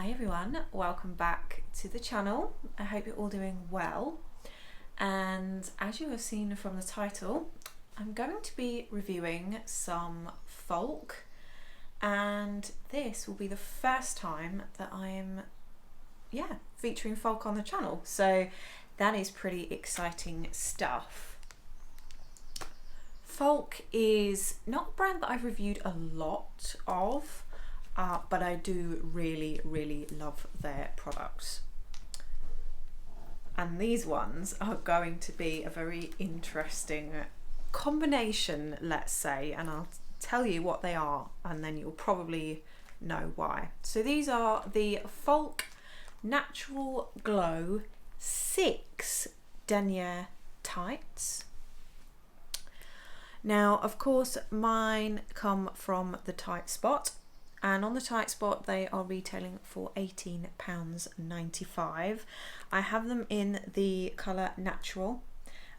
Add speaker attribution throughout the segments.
Speaker 1: Hi everyone, welcome back to the channel. I hope you're all doing well, and as you have seen from the title, I'm going to be reviewing some Falke, and this will be the first time that I am featuring Falke on the channel, so that is pretty exciting stuff. Falke is not a brand that I've reviewed a lot of, but I do really love their products. And these ones are going to be a very interesting combination, let's say, and I'll tell you what they are and then you'll probably know why. So these are the Falke Natural Glow 6 Denier tights. Now, of course, mine come from the Tight Spot, and on the Tight Spot they are retailing for £18.95. I have them in the colour Natural,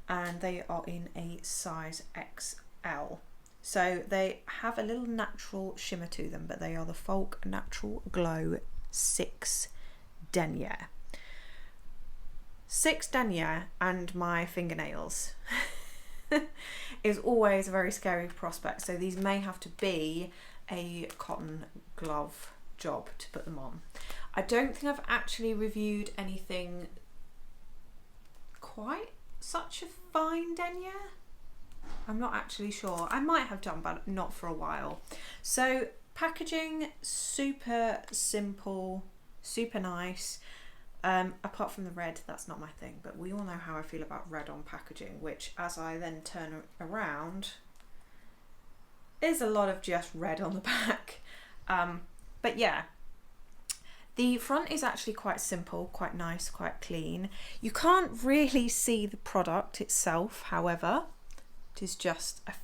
Speaker 1: and they are in a size XL. So they have a little natural shimmer to them, but they are the Falke Natural Glow 6 Denier. 6 Denier and my fingernails is always a very scary prospect, so these may have to be a cotton glove job to put them on. I don't think I've actually reviewed anything quite such a fine denier. I'm not actually sure. I might have done, but not for a while. So packaging, super simple, super nice. Apart from the red, that's not my thing, but we all know how I feel about red on packaging, which as I then turn around is a lot of just red on the back. But yeah, the front is actually quite simple, quite nice, quite clean. You can't really see the product itself, however. It is just a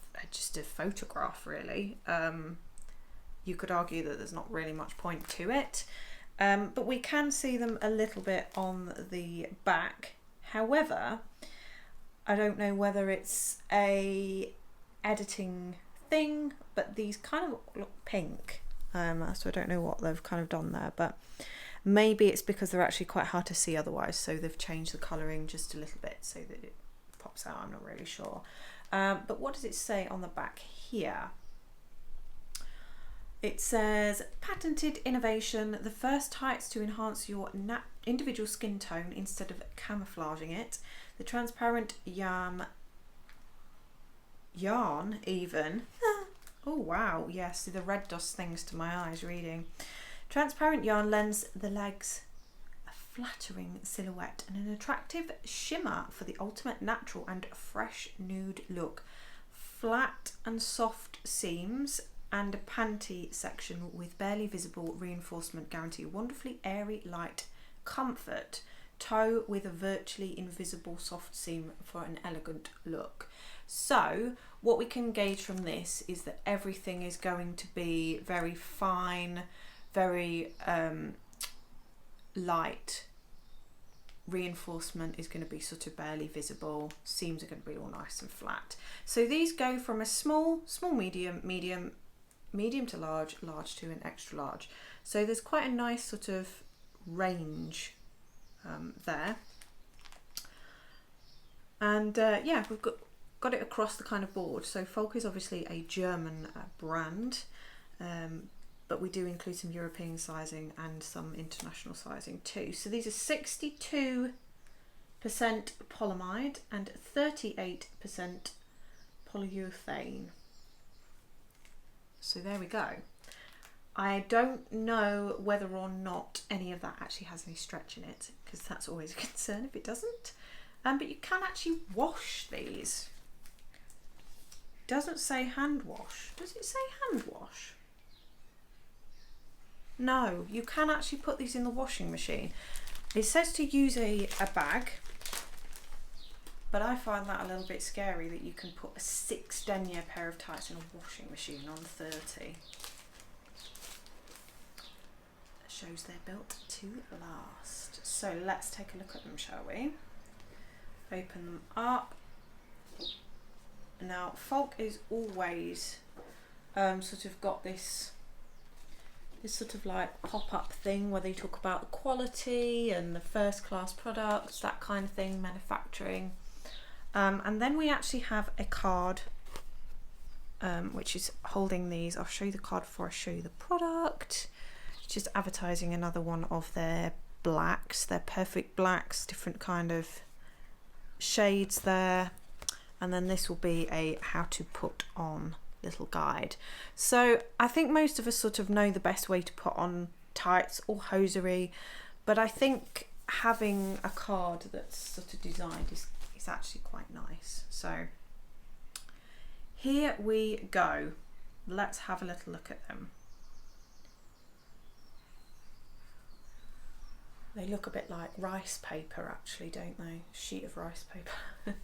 Speaker 1: photograph, really. You could argue that there's not really much point to it. But we can see them a little bit on the back. However, I don't know whether it's a editing thing, but these kind of look pink. So I don't know what they've kind of done there, but maybe it's because they're actually quite hard to see otherwise, so they've changed the colouring just a little bit so that it pops out. I'm not really sure. But what does it say on the back here? It says, patented innovation, the first tights to enhance your individual skin tone instead of camouflaging it. The transparent yarn even. Oh wow, yes, the red does things to my eyes reading. Transparent yarn lends the legs a flattering silhouette and an attractive shimmer for the ultimate natural and fresh nude look. Flat and soft seams and a panty section with barely visible reinforcement guarantee wonderfully airy, light comfort. Toe with a virtually invisible soft seam for an elegant look. So what we can gauge from this is that everything is going to be very fine, very light. Reinforcement is going to be sort of barely visible. Seams are going to be all nice and flat. So these go from a small, medium to large, large to an extra large. So there's quite a nice sort of range there. And yeah, we've got it across the kind of board. So Falke is obviously a German brand, but we do include some European sizing and some international sizing too. So these are 62% polyamide and 38% polyurethane. So there we go. I don't know whether or not any of that actually has any stretch in it, because that's always a concern if it doesn't. But you can actually wash these. It doesn't say hand wash. Does it say hand wash? No, you can actually put these in the washing machine. It says to use a bag, but I find that a little bit scary that you can put a 6 denier pair of tights in a washing machine on 30. That shows they're built to last. So let's take a look at them, shall we? Open them up. Now Falke is always sort of got this this sort of like pop-up thing where they talk about quality and the first class products, that kind of thing, manufacturing. And then we actually have a card which is holding these. I'll show you the card before I show you the product. It's just advertising another one of their blacks, their perfect blacks, different kind of shades there. And then this will be a how to put on little guide. So I think most of us sort of know the best way to put on tights or hosiery, but I think having a card that's sort of designed is actually quite nice. So here we go. Let's have a little look at them. They look a bit like rice paper actually, don't they? A sheet of rice paper.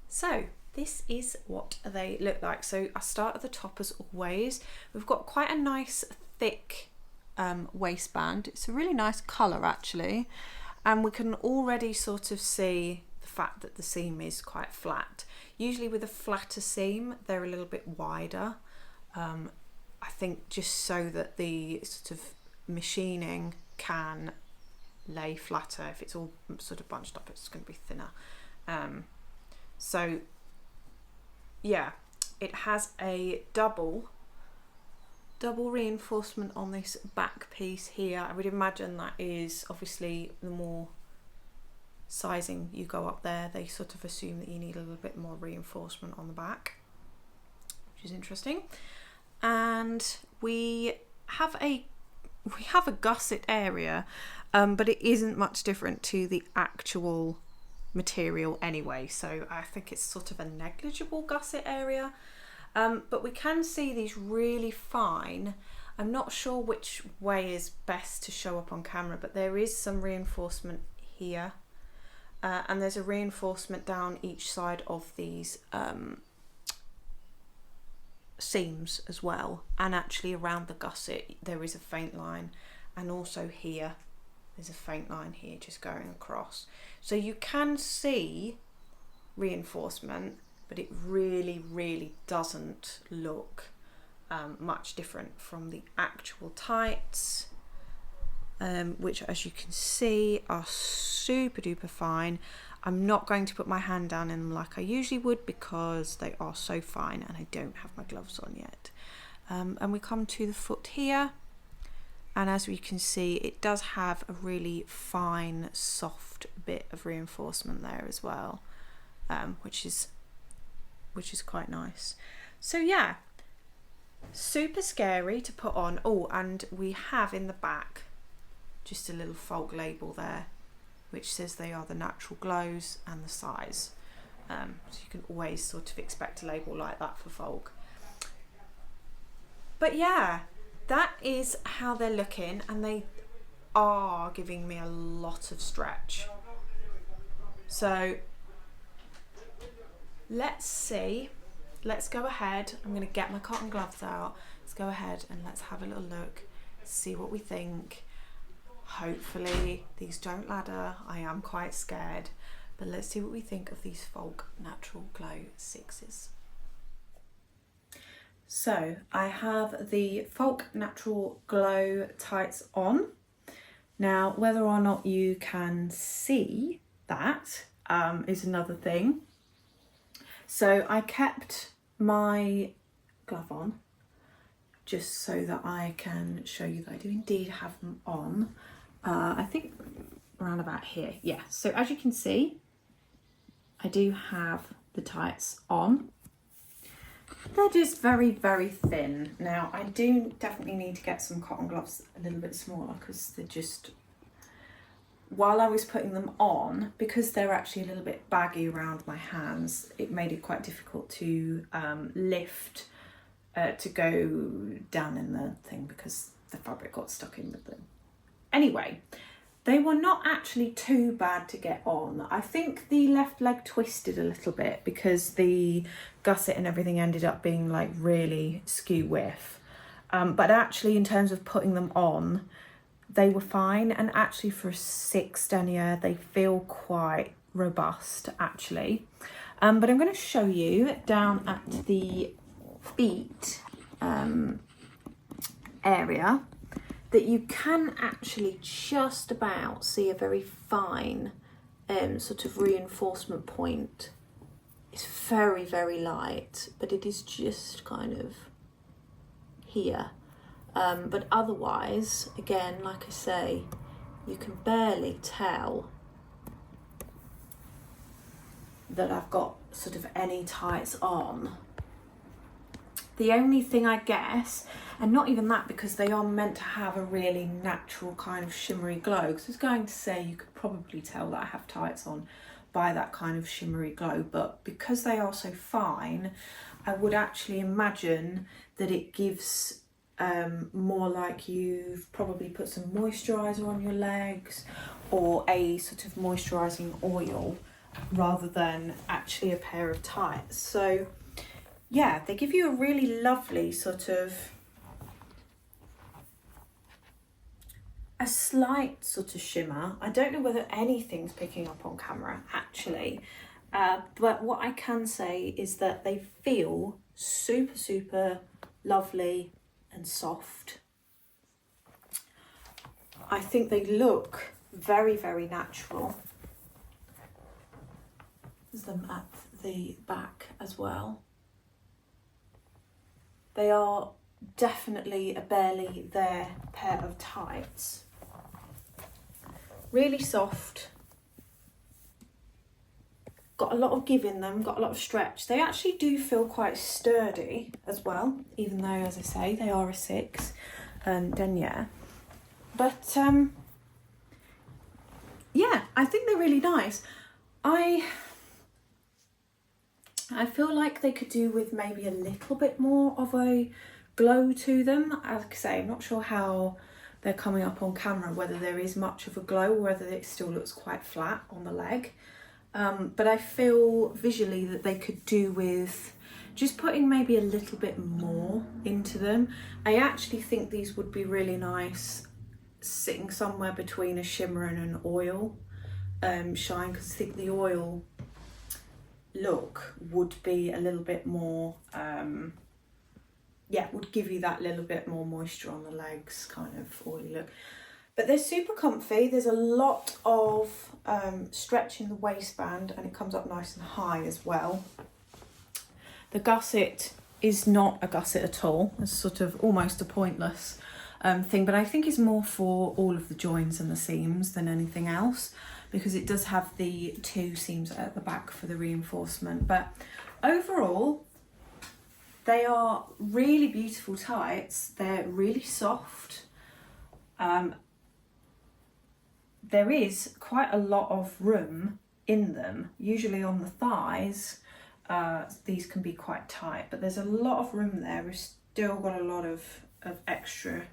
Speaker 1: So this is what they look like. So I start at the top as always. We've got quite a nice thick waistband. It's a really nice colour actually. And we can already sort of see the fact that the seam is quite flat. Usually with a flatter seam, they're a little bit wider. I think just so that the sort of machining can lay flatter. If it's all sort of bunched up, it's going to be thinner. So yeah, it has a double reinforcement on this back piece here. I would imagine that is obviously the more sizing you go up there, they sort of assume that you need a little bit more reinforcement on the back, which is interesting. And we have a gusset area, but it isn't much different to the actual material anyway, so I think it's sort of a negligible gusset area, but we can see these really fine. I'm not sure which way is best to show up on camera, but there is some reinforcement here, and there's a reinforcement down each side of these seams as well, and actually around the gusset there is a faint line, and also here there's a faint line here just going across. So you can see reinforcement, but it really doesn't look much different from the actual tights, which as you can see are super duper fine. I'm not going to put my hand down in them like I usually would because they are so fine and I don't have my gloves on yet. And we come to the foot here, and as we can see it does have a really fine soft bit of reinforcement there as well, which is quite nice. So yeah, super scary to put on. Oh, and we have in the back just a little Falke label there which says they are the natural glows and the size, so you can always sort of expect a label like that for Falke. But yeah, that is how they're looking, and they are giving me a lot of stretch. So let's see, let's go ahead. I'm going to get my cotton gloves out. Let's go ahead and let's have a little look, see what we think. Hopefully these don't ladder. I am quite scared, but let's see what we think of these Falke Natural Glow 6s. So I have the Falke Natural Glow tights on. Now, whether or not you can see that is another thing. So I kept my glove on just so that I can show you that I do indeed have them on. I think around about here. Yeah, so as you can see, I do have the tights on. They're just very thin. Now I do definitely need to get some cotton gloves a little bit smaller, because they're just, while I was putting them on, because they're actually a little bit baggy around my hands, it made it quite difficult to lift to go down in the thing because the fabric got stuck in with them. Anyway, they were not actually too bad to get on. I think the left leg twisted a little bit because the gusset and everything ended up being like really skew whiff. But actually in terms of putting them on, they were fine. And actually for a 6 denier, they feel quite robust actually. But I'm going to show you down at the feet area that you can actually just about see a very fine sort of reinforcement point. It's very, very light, but it is just kind of here. But otherwise, again, like I say, you can barely tell that I've got sort of any tights on. The only thing, I guess, and not even that, because they are meant to have a really natural kind of shimmery glow, because I was going to say you could probably tell that I have tights on by that kind of shimmery glow, but because they are so fine, I would actually imagine that it gives more like you've probably put some moisturiser on your legs or a sort of moisturising oil rather than actually a pair of tights. So yeah, they give you a really lovely sort of, a slight sort of shimmer. I don't know whether anything's picking up on camera actually, but what I can say is that they feel super, super lovely and soft. I think they look very, very natural. There's them at the back as well. They are definitely a barely there pair of tights. Really soft. Got a lot of give in them, got a lot of stretch. They actually do feel quite sturdy as well, even though, as I say, they are a 6 denier. But yeah, I think they're really nice. I feel like they could do with maybe a little bit more of a glow to them. Like I say, I'm not sure how they're coming up on camera, whether there is much of a glow or whether it still looks quite flat on the leg. But I feel visually that they could do with just putting maybe a little bit more into them. I actually think these would be really nice sitting somewhere between a shimmer and an oil shine, because I think the oil look would be a little bit more, yeah, would give you that little bit more moisture on the legs, kind of oily look. But they're super comfy. There's a lot of stretch in the waistband and it comes up nice and high as well. The gusset is not a gusset at all. It's sort of almost a pointless thing, but I think it's more for all of the joins and the seams than anything else, because it does have the 2 seams at the back for the reinforcement. But overall, they are really beautiful tights. They're really soft. There is quite a lot of room in them. Usually on the thighs, these can be quite tight, but there's a lot of room there. We've still got a lot of extra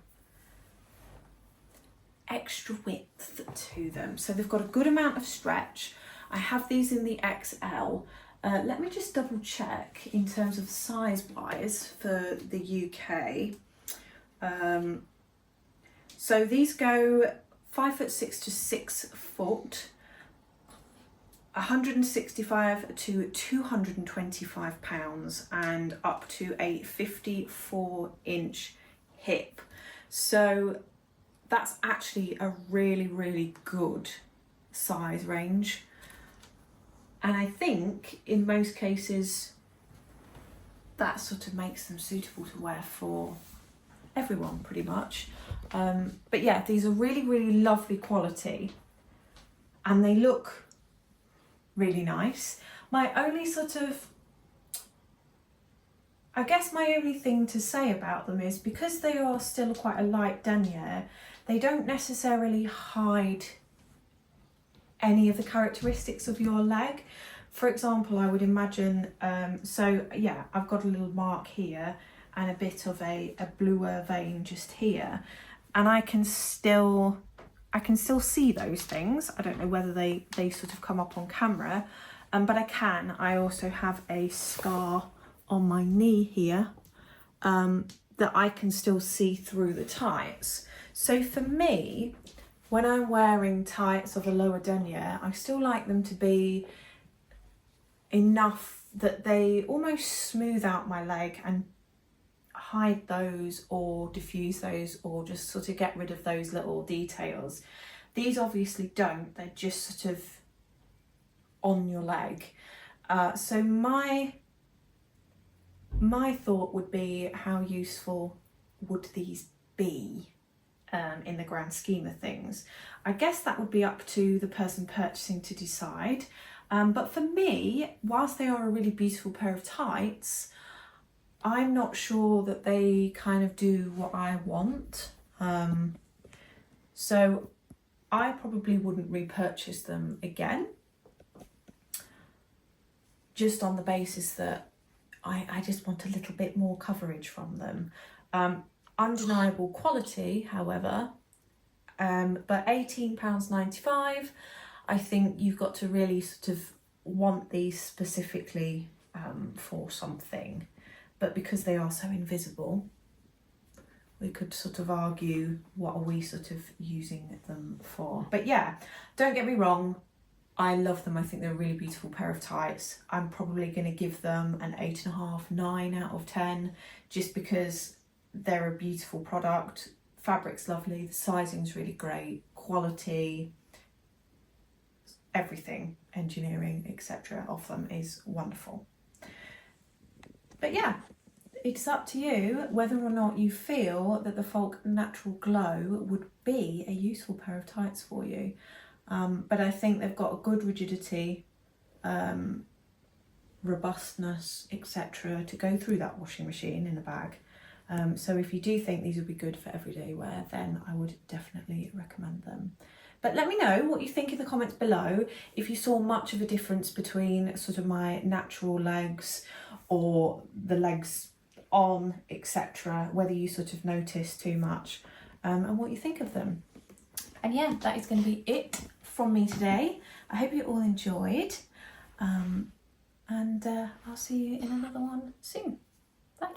Speaker 1: width to them. So they've got a good amount of stretch. I have these in the XL. Let me just double check in terms of size wise for the UK. So these go 5'6" to 6 foot, 165 to 225 pounds, and up to a 54-inch hip. So that's actually a really, really good size range. And I think in most cases that sort of makes them suitable to wear for everyone pretty much. But yeah, these are really, really lovely quality and they look really nice. My only sort of, I guess my only thing to say about them is because they are still quite a light denier, they don't necessarily hide any of the characteristics of your leg. For example, I would imagine, so yeah, I've got a little mark here and a bit of a bluer vein just here, and I can still see those things. I don't know whether they sort of come up on camera, but I also have a scar on my knee here that I can still see through the tights. So for me, when I'm wearing tights of a lower denier, I still like them to be enough that they almost smooth out my leg and hide those or diffuse those or just sort of get rid of those little details. These obviously don't, they're just sort of on your leg. So my thought would be, how useful would these be in the grand scheme of things? I guess that would be up to the person purchasing to decide. But for me, whilst they are a really beautiful pair of tights, I'm not sure that they kind of do what I want. So I probably wouldn't repurchase them again, just on the basis that I just want a little bit more coverage from them. Undeniable quality, however, but £18.95, I think you've got to really sort of want these specifically for something. But because they are so invisible, we could sort of argue, what are we sort of using them for? But yeah, don't get me wrong, I love them. I think they're a really beautiful pair of tights. I'm probably going to give them an 8.5, 9 out of 10, just because they're a beautiful product. Fabric's lovely, the sizing's really great, quality, everything, engineering, etc. of them is wonderful. But yeah, it's up to you whether or not you feel that the Falke Natural Glow would be a useful pair of tights for you. But I think they've got a good rigidity, robustness, etc. to go through that washing machine in a bag. So if you do think these would be good for everyday wear, then I would definitely recommend them. But let me know what you think in the comments below, if you saw much of a difference between sort of my natural legs or the legs on, etc. Whether you sort of notice too much, and what you think of them. And yeah, that is going to be it from me today. I hope you all enjoyed, and I'll see you in another one soon. Bye.